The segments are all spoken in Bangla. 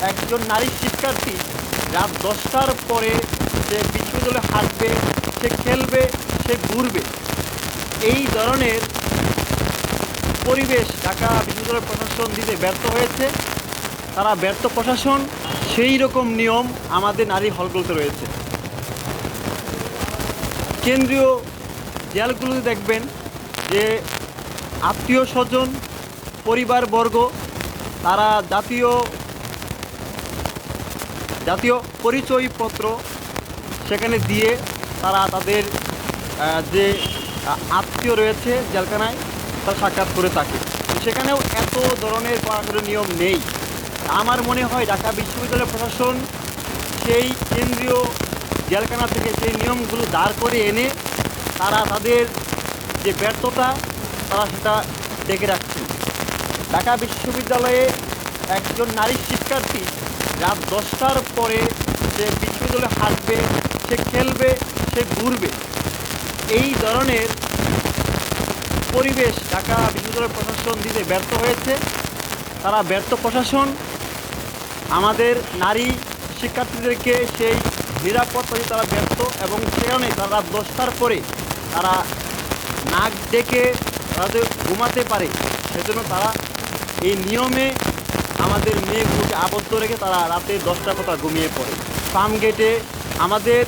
একজন নারী শিক্ষার্থী রাত 10টার পরে সে বিশ্ববিদ্যালয়ে হাঁটবে, সে খেলবে, সে ঘুরবে, এই ধরনের পরিবেশ ঢাকা বিশ্ববিদ্যালয় প্রশাসন দিতে ব্যর্থ হয়েছে। তারা ব্যর্থ প্রশাসন, সেই রকম নিয়ম আমাদের নারী হলগুলোতে রয়েছে। কেন্দ্রীয় জেলগুলোতে দেখবেন যে আত্মীয় স্বজন, পরিবারবর্গ তারা জাতীয় পরিচয়পত্র সেখানে দিয়ে তারা তাদের যে আত্মীয় রয়েছে জেলখানায় তারা সাক্ষাৎ করে থাকে। সেখানেও এত ধরনের কড়াকড়ি নিয়ম নেই। আমার মনে হয় ঢাকা বিশ্ববিদ্যালয় প্রশাসন সেই কেন্দ্রীয় জেলখানা থেকে সেই নিয়মগুলো দাঁড় করে এনে তারা তাদের যে ব্যর্থতা তারা সেটা ডেকে রাখছে। ঢাকা বিশ্ববিদ্যালয়ে একজন নারী শিক্ষার্থী রাত 10টার পরে সে বিশ্ববিদ্যালয়ে হাঁটবে, সে খেলবে, সে ঘুরবে, এই ধরনের পরিবেশ ঢাকা বিশ্ববিদ্যালয় প্রশাসন দিতে ব্যর্থ হয়েছে। তারা ব্যর্থ প্রশাসন আমাদের নারী শিক্ষার্থীদেরকে সেই নিরাপত্তা দিয়ে তারা ব্যর্থ, এবং সেখানে তারা রাত 10টার পরে তারা নাক ডেকে তারা ঘুমাতে পারে, সেজন্য তারা এই নিয়মে আমাদের মেয়েগুলোকে আবদ্ধ রেখে তারা রাতে 10টার পর ঘুমিয়ে পড়ে। ফার্ম গেটে আমাদের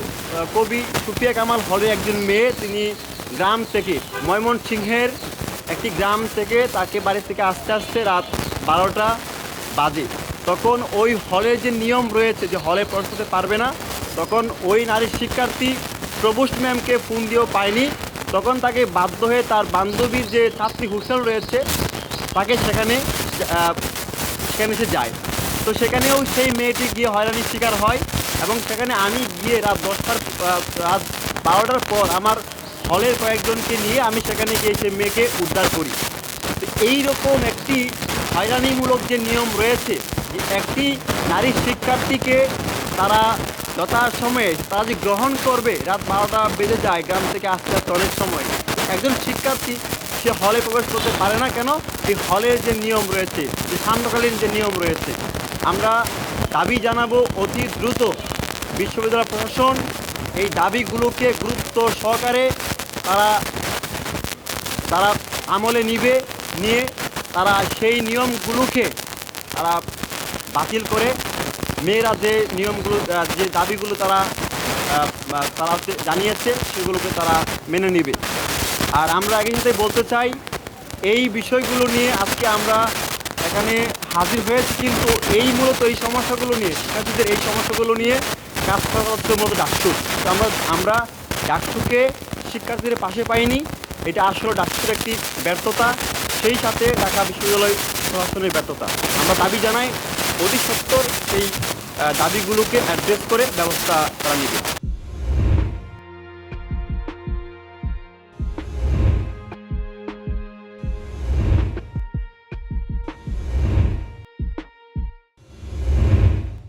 কবি সুফিয়া কামাল হলের একজন মেয়ে, তিনি গ্রাম থেকে ময়মনসিংহের একটি গ্রাম থেকে তাকে বাড়ি থেকে আস্তে আস্তে রাত 12টা বাজে। তখন ওই হলের যে নিয়ম রয়েছে যে হলে প্রবেশ করতে পারবে না, তখন ওই নারী শিক্ষার্থী প্রভোস্ট ম্যামকে ফোন দিয়েও পায়নি। তখন তাকে বাধ্য হয়ে তার বান্ধবীর যে ছাত্রী হোস্টেল রয়েছে তাকে সেখানে সে যায়। তো সেখানেও সেই মেয়েটি গিয়ে হয়রানির শিকার হয়, এবং সেখানে আমি গিয়ে রাত 12টার পর আমার হলের কয়েকজনকে নিয়ে আমি সেখানে গিয়ে সেই মেয়েকে উদ্ধার করি। তো এইরকম একটি হয়রানিমূলক যে নিয়ম রয়েছে, যে একটি নারী শিক্ষার্থীকে তারা যথাসময়ে তারা যে গ্রহণ করবে, রাত 12টা বেজে যায় গ্রাম থেকে আসতে আসতে অনেক সময়, একজন শিক্ষার্থী সে হলে প্রবেশ করতে পারে না কেন? এই হলের যে নিয়ম রয়েছে, যে সান্ধ্যকালীন যে নিয়ম রয়েছে। আমরা দাবি জানাবো অতি দ্রুত বিশ্ববিদ্যালয় প্রশাসন এই দাবিগুলোকে গুরুত্ব সহকারে তারা আমলে নিয়ে তারা সেই নিয়মগুলোকে তারা বাতিল করে মেয়েরা যে নিয়মগুলো যে দাবিগুলো তারা জানিয়েছে সেগুলোকে তারা মেনে নেবে। আর আমরা একই সাথে বলতে চাই, এই বিষয়গুলো নিয়ে আজকে আমরা এখানে হাজির হয়েছি, কিন্তু মূলত এই সমস্যাগুলো নিয়ে, শিক্ষার্থীদের এই সমস্যাগুলো নিয়ে কাজ করা হচ্ছে মূলত ডাকসু। তো আমরা ডাকসুকে শিক্ষার্থীদের পাশে পাইনি, এটা আসলে ডাকসুর একটি ব্যর্থতা, সেই সাথে ঢাকা বিশ্ববিদ্যালয় প্রশাসনের ব্যর্থতা। আমরা দাবি জানাই অতি সত্বর সেই দাবিগুলোকে অ্যাড্রেস করে ব্যবস্থা করা নিবে।